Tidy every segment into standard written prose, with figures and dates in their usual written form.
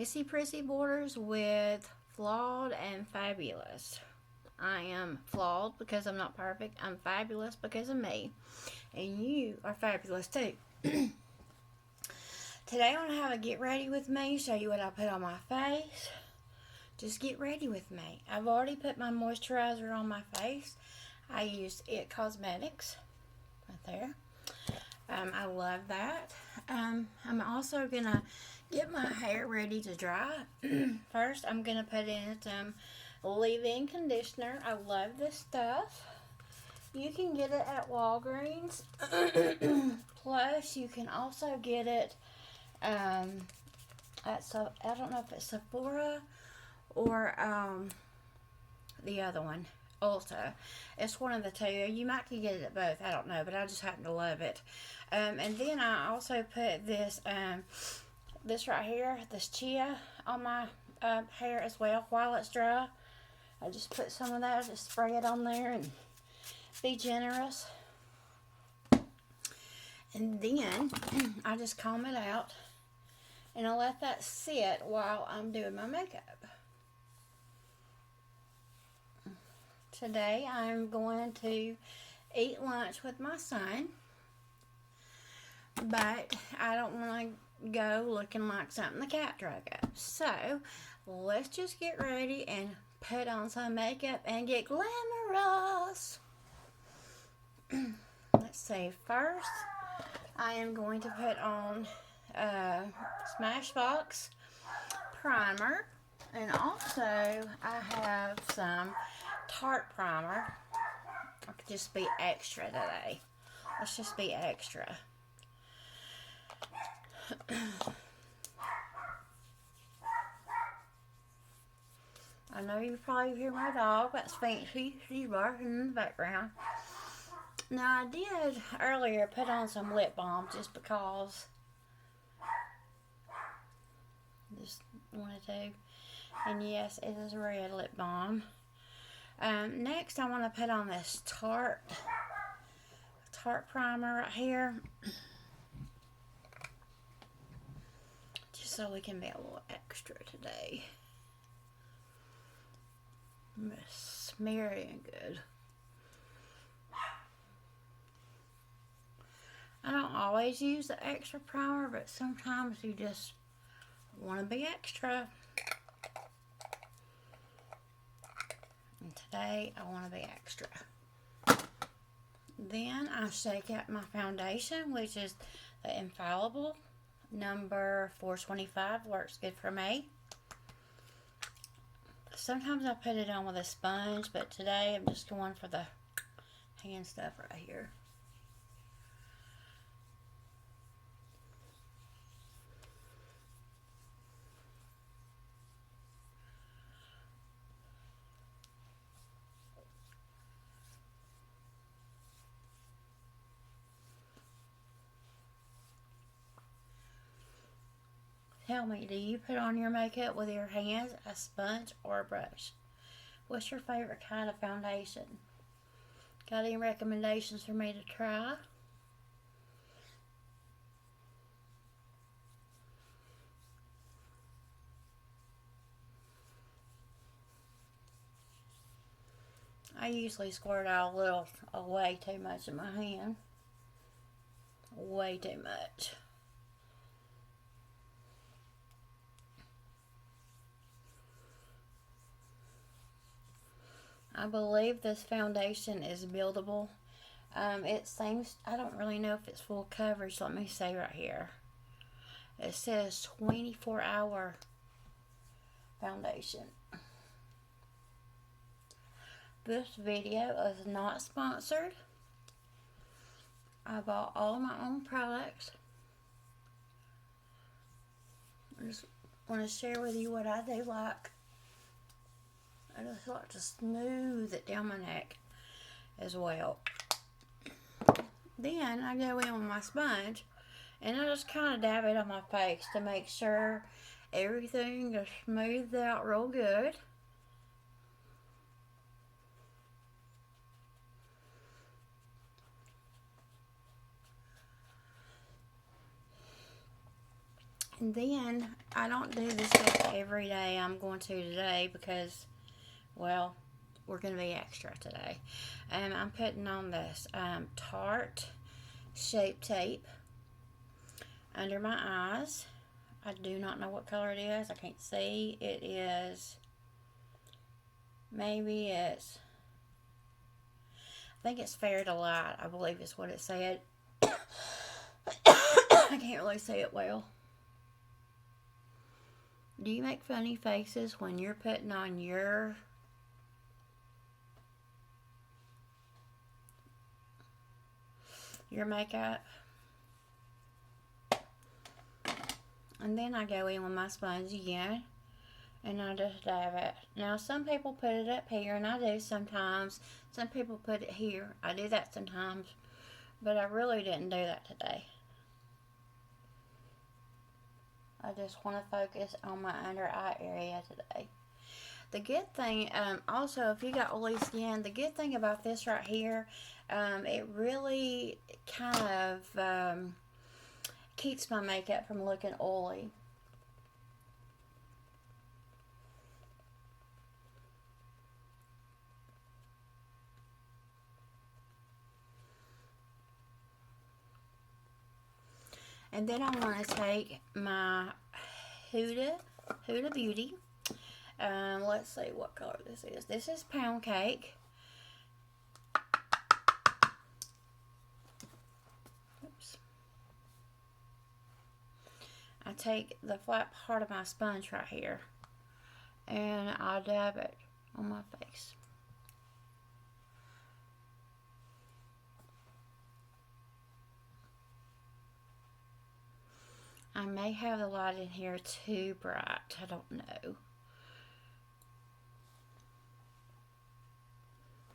Kissy Prissy borders with flawed and fabulous. I am flawed because I'm not perfect. I'm fabulous because of me. And you are fabulous too. Today I'm going to have a get ready with me, show you what I put on my face. Just get ready with me. I've already put my moisturizer on my face. I used It Cosmetics right there. I love that. I'm also going to get my hair ready to dry. First, I'm going to put in some leave-in conditioner. I love this stuff. You can get it at Walgreens. Plus, you can also get it at, I don't know if it's Sephora or the other one, Ulta. It's one of the two. You might can get it at both. I don't know, but I just happen to love it. And then I also put this this right here, this chia, on my hair as well while it's dry. I just put some of that, just spray it on there and be generous. And then I just comb it out and I let that sit while I'm doing my makeup. Today I'm going to eat lunch with my son, but I don't want to go looking like something the cat drug up. So let's just get ready and put on some makeup and get glamorous. Let's see. First, I am going to put on Smashbox primer, and also I have some Tarte primer. I could just be extra today. Let's just be extra. I know you probably hear my dog. That's Fancy. She's barking in the background. Now, I did earlier put on some lip balm just because. Just wanted to. And yes, it is a red lip balm. Next, I want to put on this Tarte primer right here. Just so we can be a little extra today. Smear it in good. I don't always use the extra primer, but sometimes you just want to be extra. And today I want to be extra. Then I shake out my foundation, which is the Infallible number 425. Works good for me. Sometimes I put it on with a sponge, but today I'm just going for the hand stuff right here. Tell me, do you put on your makeup with your hands, a sponge, or a brush? What's your favorite kind of foundation? Got any recommendations for me to try? I usually squirt out a little, way too much in my hand. Way too much. I believe this foundation is buildable. It seems, I don't really know if it's full coverage. Let me see right here. It says 24-hour foundation. This video is not sponsored. I bought all my own products. I just want to share with you what I do like. I just like to smooth it down my neck as well. Then I go in with my sponge and I just kind of dab it on my face to make sure everything is smoothed out real good. And then, I don't do this stuff every day. I'm going to today because, well, we're going to be extra today. And I'm putting on this Tarte Shape Tape under my eyes. I do not know what color it is. I can't see. It is, maybe it's, I think it's Fair to Light, I believe is what it said. I can't really see it well. Do you make funny faces when you're putting on your makeup? And then I go in with my sponge again, and I just dab it. Now, some people put it up here, and I do sometimes. Some people put it here. I do that sometimes, but I really didn't do that today. I just want to focus on my under eye area today. The good thing, also, if you got oily skin, the good thing about this right here, it really kind of keeps my makeup from looking oily. And then I want to take my Huda Beauty. Let's see what color this is. This is Pound Cake. Oops. I take the flat part of my sponge right here, and I dab it on my face. I may have the light in here too bright. I don't know.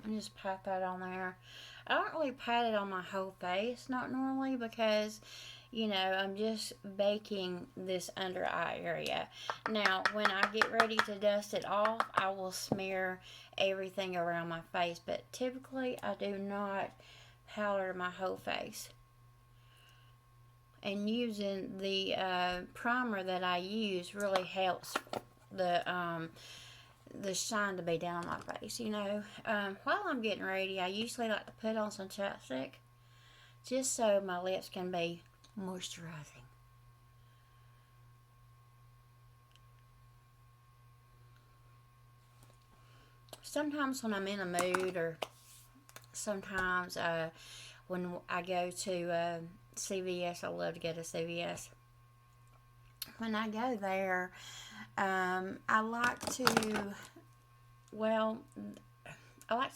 I just pat that on there. I don't really pat it on my whole face, not normally, because, you know, I'm just baking this under eye area. Now, when I get ready to dust it off, I will smear everything around my face. But typically, I do not powder my whole face. And using the primer that I use really helps the shine to be down on my face, you know. While I'm getting ready, I usually like to put on some chapstick, just so my lips can be moisturizing. Sometimes when I'm in a mood, or sometimes when I go to CVS, I love to go to CVS. When I go there, I like to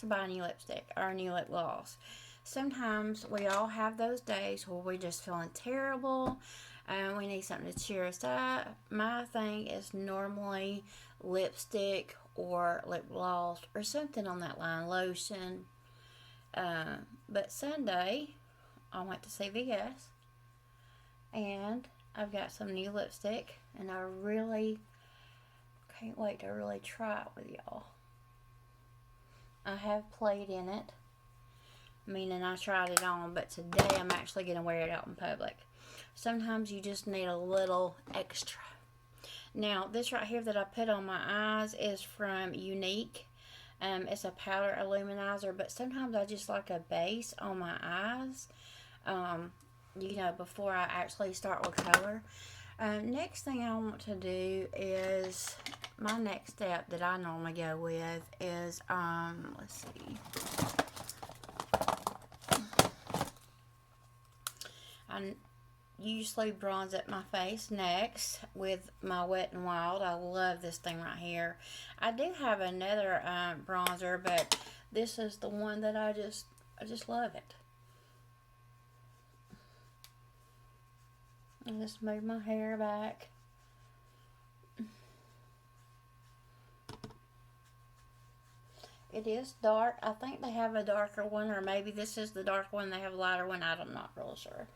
buy a new lipstick or a new lip gloss. Sometimes we all have those days where we're just feeling terrible and we need something to cheer us up. My thing is normally lipstick or lip gloss or something on that line, lotion. But Sunday, I went to CVS and I've got some new lipstick, and I really can't wait to really try it with y'all. I have played in it, meaning I tried it on, but today I'm actually going to wear it out in public. Sometimes you just need a little extra. Now, this right here that I put on my eyes is from Unique. It's a powder illuminizer, but sometimes I just like a base on my eyes, you know, before I actually start with color. Next thing I want to do is, my next step that I normally go with is, let's see. I usually bronze up my face next with my Wet n Wild. I love this thing right here. I do have another bronzer, but this is the one that I just love it. I just move my hair back. It is dark. I think they have a darker one, or maybe this is the dark one. They have a lighter one. I'm not really sure.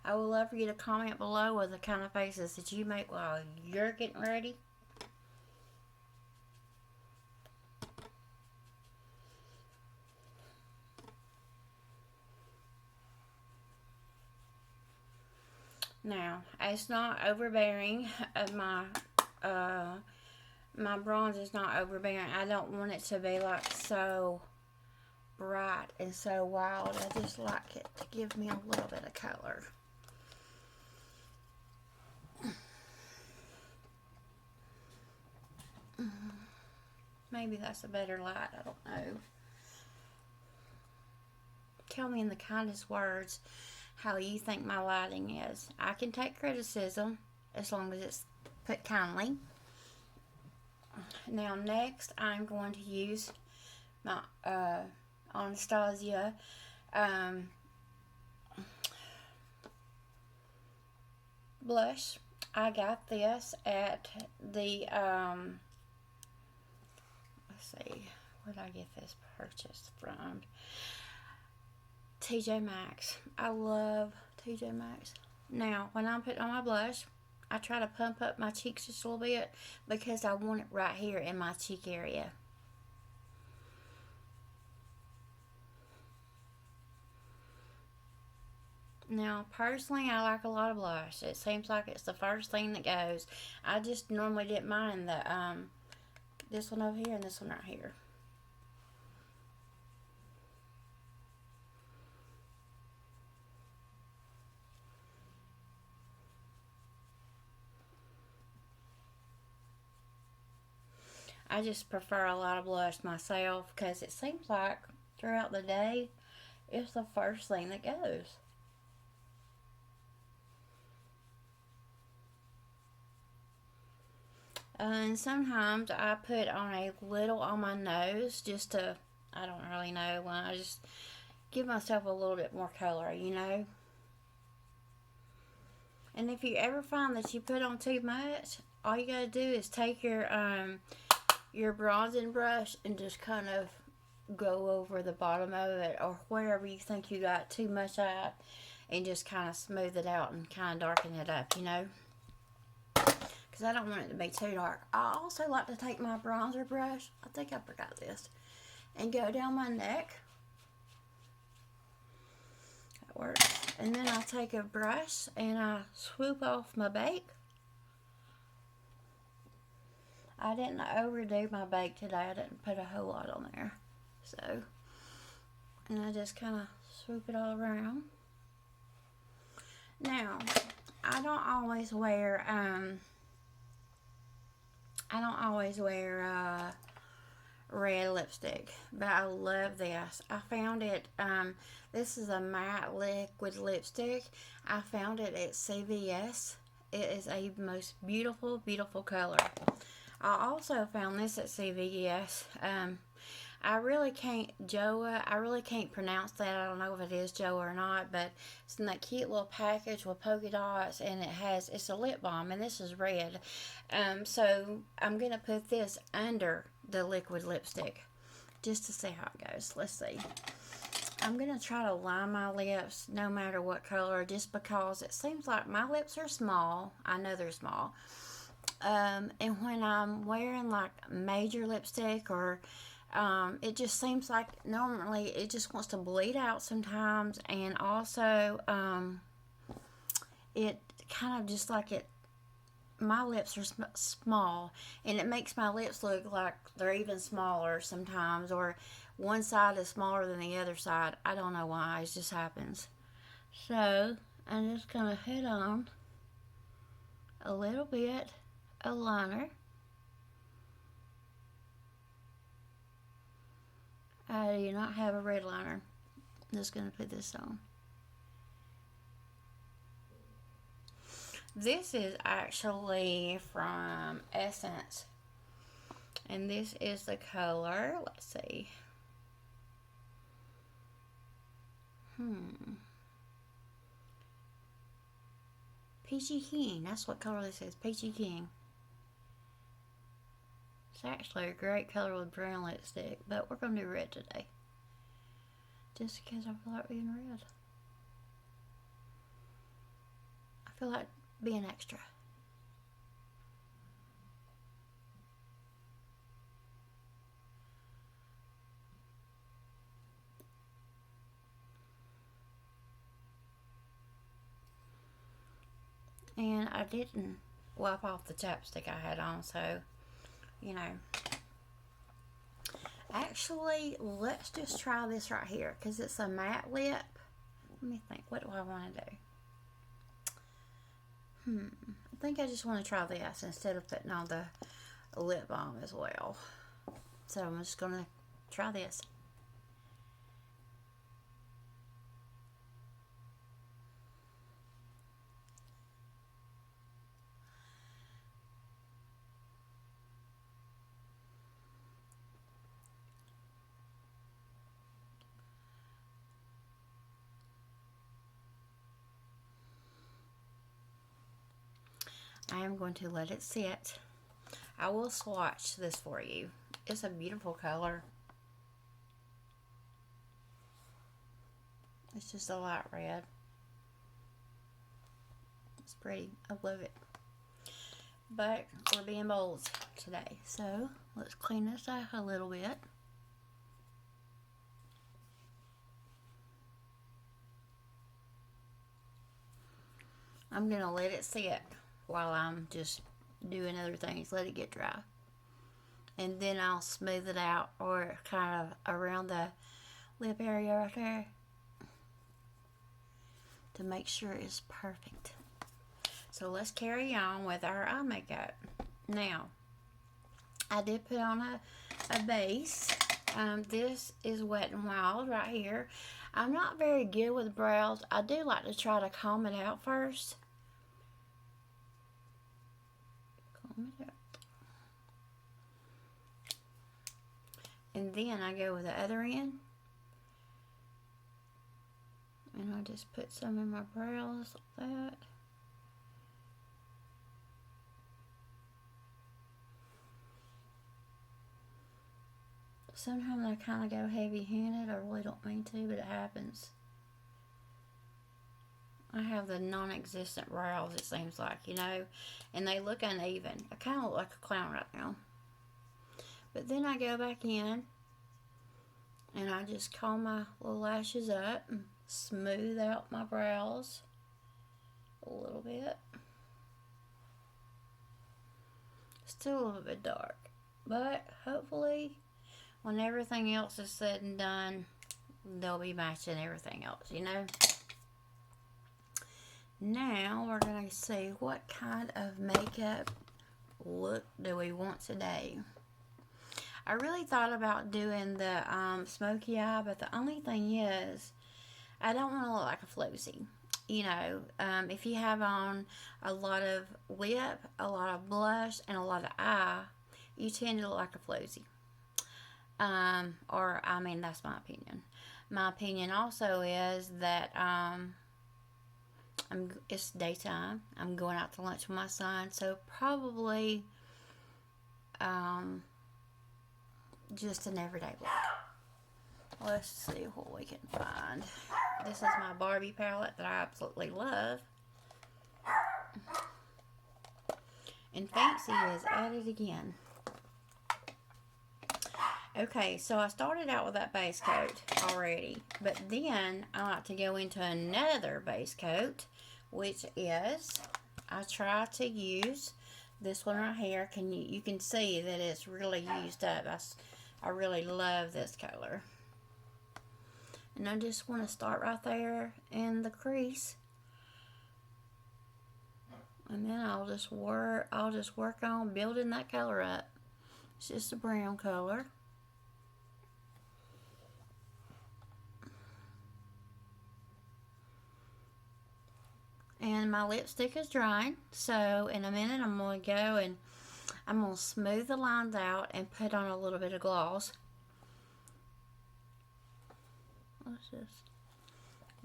I would love for you to comment below with the kind of faces that you make while you're getting ready. Now, it's not overbearing. My bronze is not overbearing. I don't want it to be like so bright and so wild. I just like it to give me a little bit of color. Maybe that's a better light. I don't know. Tell me in the kindest words how you think my lighting is. I can take criticism as long as it's put kindly. Now next I'm going to use my Anastasia blush. I got this at the let's see, where did I get this purchased from? TJ Maxx. I love TJ Maxx. Now, when I'm putting on my blush, I try to pump up my cheeks just a little bit because I want it right here in my cheek area. Now, personally, I like a lot of blush. It seems like it's the first thing that goes. I just normally didn't mind the this one over here and this one right here. I just prefer a lot of blush myself because it seems like throughout the day, it's the first thing that goes. And sometimes I put on a little on my nose just to, I don't really know, when I just give myself a little bit more color, you know. And if you ever find that you put on too much, all you gotta do is take your bronzing brush and just kind of go over the bottom of it or wherever you think you got too much at and just kind of smooth it out and kind of darken it up, you know, because I don't want it to be too dark. I also like to take my bronzer brush, I think I forgot this, and go down my neck. That works. And then I take a brush and I swoop off my bake. I didn't overdo my bake today. I didn't put a whole lot on there. So, and I just kind of swoop it all around. Now, I don't always wear red lipstick, but I love this. I found it, this is a matte liquid lipstick. I found it at CVS. It is a most beautiful, beautiful color. I also found this at CVS. I really can't pronounce that. I don't know if it is Joa or not, but it's in that cute little package with polka dots, and it's a lip balm, and this is red. So I'm going to put this under the liquid lipstick just to see how it goes. Let's see. I'm going to try to line my lips no matter what color, just because it seems like my lips are small. I know they're small. And when I'm wearing like major lipstick or it just seems like normally it just wants to bleed out sometimes, and also it kind of just like my lips are small, and it makes my lips look like they're even smaller sometimes, or one side is smaller than the other side. I don't know why, it just happens. So I'm just gonna hit on a little bit of liner. I do not have a red liner. I'm just going to put this on. This is actually from Essence. And this is the color. Let's see. Peachy King. That's what color this is. Peachy King. It's actually a great color with brown lipstick, but we're going to do red today. Just because I feel like being red. feel like being extra. And I didn't wipe off the chapstick I had on, so, you know. Actually, let's just try this right here, because it's a matte lip. Let me think, what do I want to do? I think I just want to try this instead of putting on the lip balm as well. So I'm just going to try this. I am going to let it sit. I will swatch this for you. It's a beautiful color. It's just a light red. It's pretty. I love it. But we're being bold today. So let's clean this out a little bit. I'm going to let it sit while I'm just doing other things. Let it get dry. And then I'll smooth it out, or kind of around the lip area right there, to make sure it's perfect. So let's carry on with our eye makeup. Now, I did put on a base. This is Wet n Wild right here. I'm not very good with brows. I do like to try to comb it out first. Comb it out. And then I go with the other end. And I just put some in my brows like that. Sometimes I kind of go heavy-handed. I really don't mean to, but it happens. I have the non-existent brows, it seems like, you know, and they look uneven. I kind of look like a clown right now. But then I go back in, and I just comb my little lashes up and smooth out my brows a little bit. Still a little bit dark, but hopefully when everything else is said and done, they'll be matching everything else, you know. Now we're going to see what kind of makeup look do we want today. I really thought about doing the smoky eye, but the only thing is, I don't want to look like a floozy. You know, if you have on a lot of lip, a lot of blush, and a lot of eye, you tend to look like a floozy. Or, I mean, that's my opinion. My opinion also is that it's daytime. I'm going out to lunch with my son, so probably just an everyday look. Let's see what we can find. This is my Barbie palette that I absolutely love. And Fancy is at it again. Okay, so I started out with that base coat already, but then I like to go into another base coat, which is, I try to use this one right here. You can see that it's really used up. I really love this color. And I just want to start right there in the crease. And then I'll just work on building that color up. It's just a brown color. And my lipstick is drying, so in a minute I'm going to go and I'm going to smooth the lines out and put on a little bit of gloss. Let's just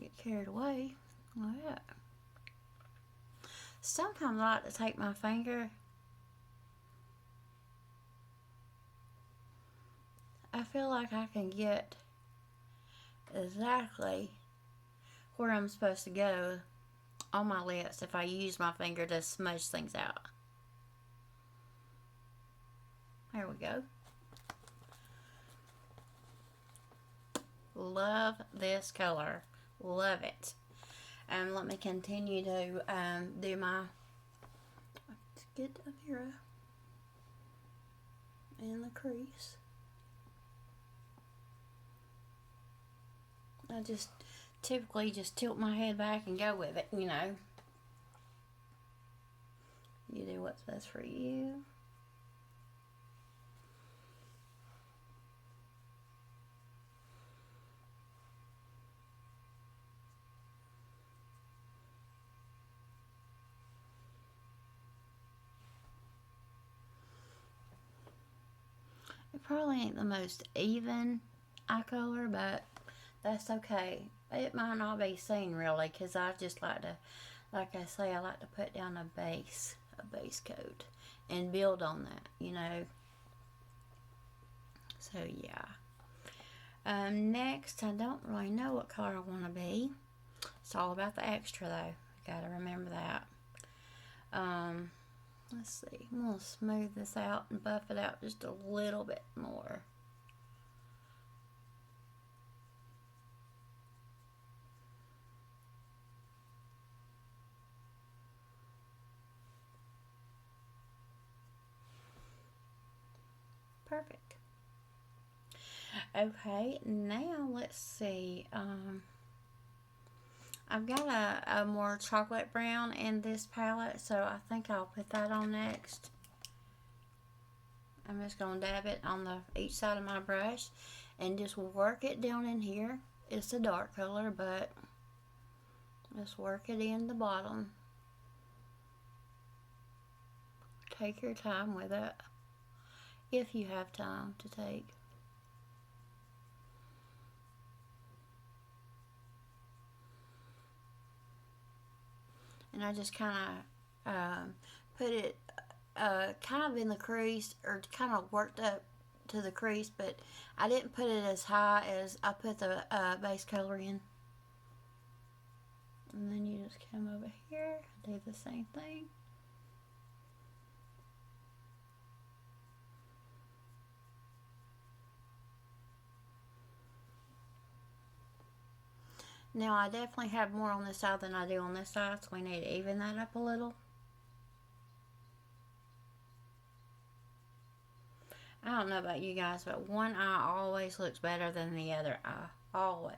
get carried away like that. Sometimes I like to take my finger. I feel like I can get exactly where I'm supposed to go on my lips if I use my finger to smudge things out. There we go. Love this color. Love it. Let me continue to do my, let's get the mirror in the crease. I just typically just tilt my head back and go with it, you know. You do what's best for you. It probably ain't the most even eye color, but that's okay. It might not be seen really, because I just like to, like I say, I like to put down a base coat and build on that, you know. So yeah. Next, I don't really know what color I want to be. It's all about the extra though. Gotta remember that. Let's see. I'm going to smooth this out and buff it out just a little bit more. Perfect. Okay, now let's see. I've got a more chocolate brown in this palette, so I think I'll put that on next. I'm just going to dab it on each side of my brush and just work it down in here. It's a dark color, but just work it in the bottom. Take your time with it, if you have time to take. And I just kind of put it kind of in the crease, or kind of worked up to the crease, but I didn't put it as high as I put the base color in. And then you just come over here, do the same thing. Now I definitely have more on this side than I do on this side, so we need to even that up a little. I don't know about you guys, but one eye always looks better than the other eye. Always.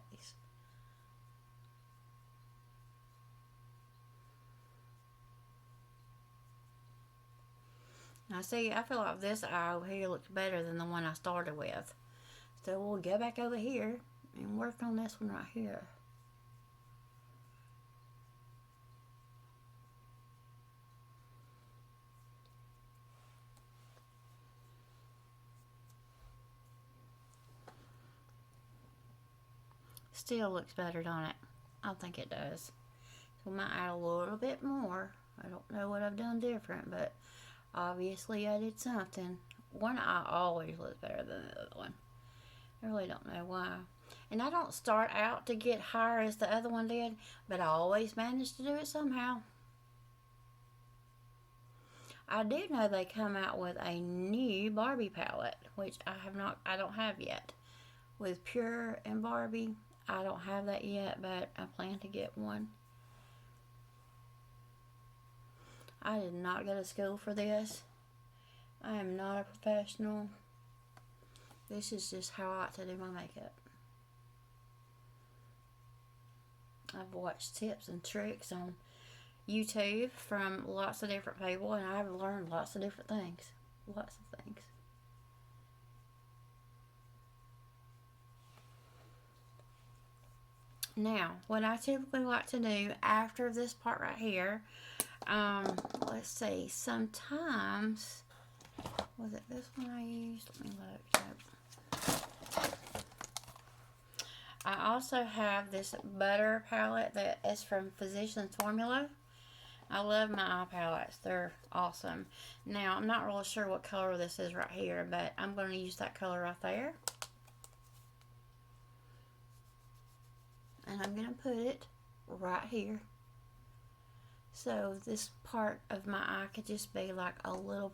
Now see, I feel like this eye over here looks better than the one I started with. So we'll go back over here and work on this one right here. Still looks better, don't it? I think it does. So we might add a little bit more. I don't know what I've done different, but obviously I did something. One eye always looks better than the other one. I really don't know why. And I don't start out to get higher as the other one did, but I always manage to do it somehow. I do know they come out with a new Barbie palette, which I don't have yet. With Pure and Barbie, I don't have that yet, but I plan to get one. I did not go to school for this. I am not a professional. This is just how I like to do my makeup. I've watched tips and tricks on YouTube from lots of different people, and I've learned lots of different things. Lots of things. Now, what I typically like to do after this part right here, let's see, sometimes, was it this one I used? Let me look. Nope. I also have this butter palette that is from Physicians Formula. I love my eye palettes. They're awesome. Now, I'm not really sure what color this is right here, but I'm going to use that color right there. And I'm going to put it right here. So this part of my eye could just be like a little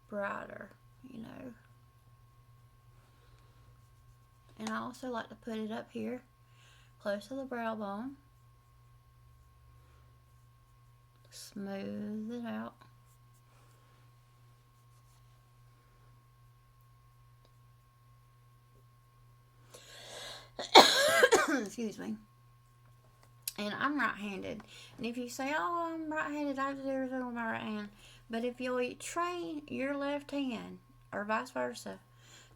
brighter, you know. And I also like to put it up here, close to the brow bone. Smooth it out. Excuse me. And I'm right-handed. And if you say, oh, I'm right-handed, I do everything with my right hand. But if you'll train your left hand, or vice versa,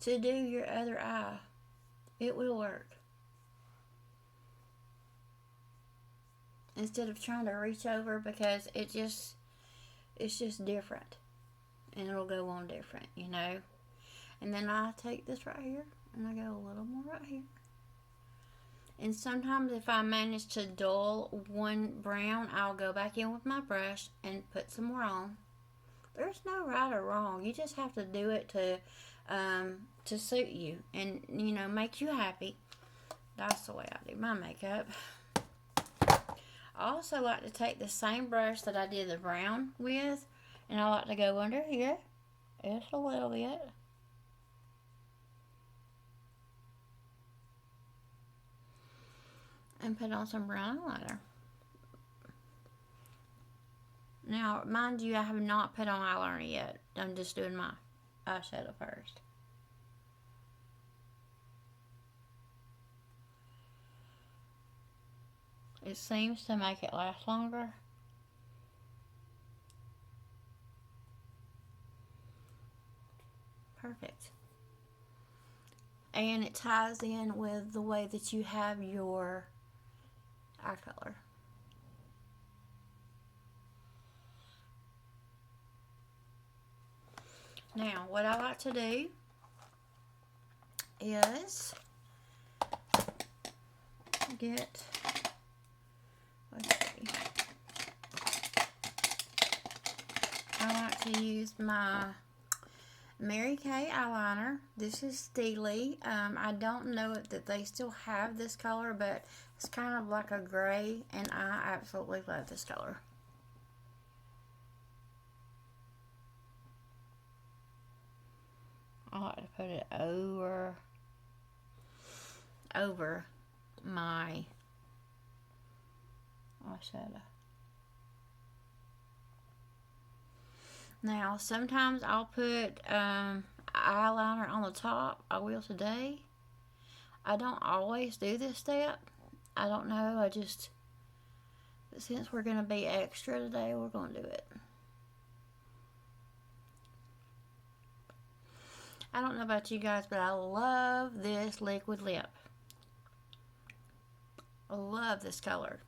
to do your other eye, it will work. Instead of trying to reach over, because it's just different. And it'll go on different, you know. And then I take this right here, and I go a little more right here. And sometimes if I manage to dull one brown, I'll go back in with my brush and put some more on. There's no right or wrong. You just have to do it to suit you and, you know, make you happy. That's the way I do my makeup. I also like to take the same brush that I did the brown with, and I like to go under here just a little bit. And put on some brown eyeliner. Now, mind you, I have not put on eyeliner yet. I'm just doing my eyeshadow first. It seems to make it last longer. Perfect. And it ties in with the way that you have your eye color. Now, what I like to do is get, let's see, I like to use my Mary Kay eyeliner. This is Steely. I don't know that they still have this color, but it's kind of like a gray, and I absolutely love this color. I like to put it over my eyeshadow. Now, sometimes I'll put eyeliner on the top. I will today. I don't always do this step. I don't know. Since we're going to be extra today, we're going to do it. I don't know about you guys, but I love this liquid lip. I love this color.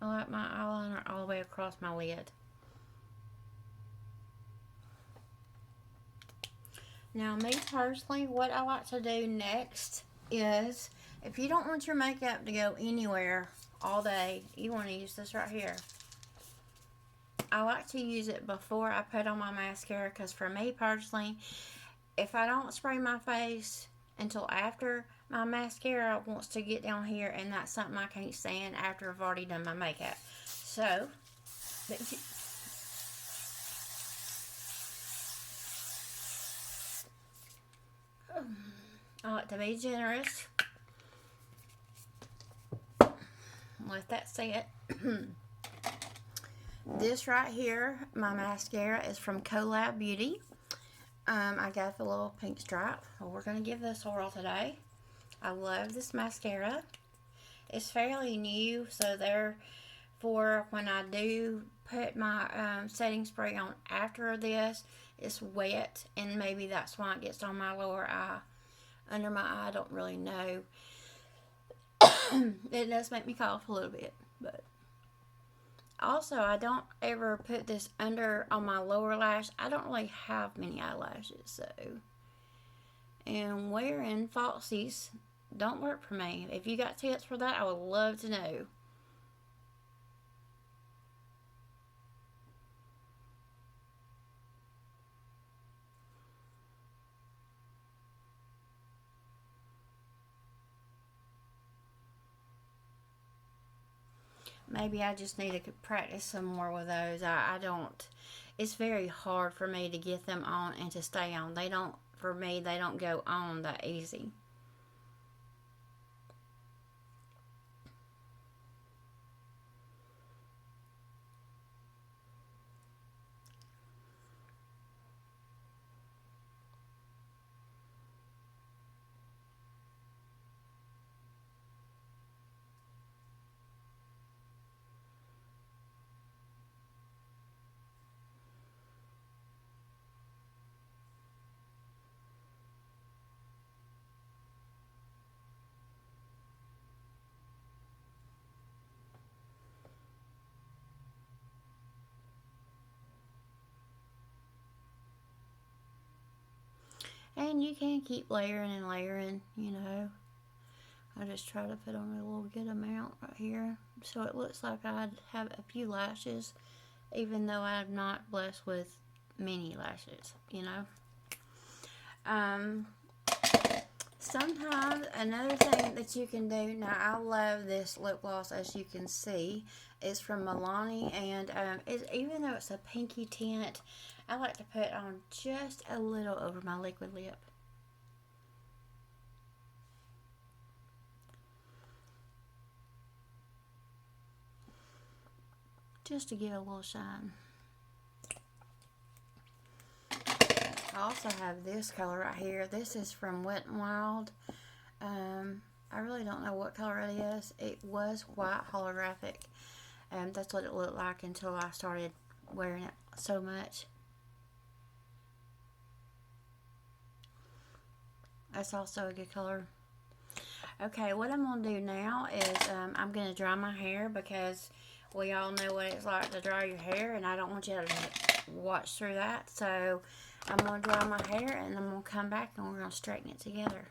I like my eyeliner all the way across my lid. Now, me personally, what I like to do next is, if you don't want your makeup to go anywhere all day, you want to use this right here. I like to use it before I put on my mascara, because for me personally, if I don't spray my face until after, my mascara wants to get down here, and that's something I can't stand after I've already done my makeup. So, I like to be generous. Let that sit. This right here, my mascara, is from Collab Beauty. I got the little pink stripe. Well, we're going to give this a whirl today. I love this mascara. It's fairly new, so therefore, when I do put my setting spray on after this, it's wet, and maybe that's why it gets on my lower eye. Under my eye, I don't really know. It does make me cough a little bit, but also, I don't ever put this under on my lower lash. I don't really have many eyelashes, so. And wearing falsies don't work for me. If you got tips for that, I would love to know. maybe I just need to practice some more with those. I don't, it's very hard for me to get them on and to stay on. They don't, for me, they don't go on that easy. And you can keep layering and layering, you know. I just try to put on a little good amount right here, so it looks like I have a few lashes, even though I'm not blessed with many lashes, you know. Sometimes another thing that you can do, now I love this lip gloss, as you can see. It's from Milani, and even though it's a pinky tint, I like to put on just a little over my liquid lip. Just to give it a little shine. I also have this color right here. This is from Wet n Wild. I really don't know what color it is. It was white holographic. That's what it looked like until I started wearing it so much. That's also a good color. Okay, what I'm going to do now is I'm going to dry my hair, because we all know what it's like to dry your hair, and I don't want you to watch through that. So I'm going to dry my hair, and I'm going to come back and we're going to straighten it together.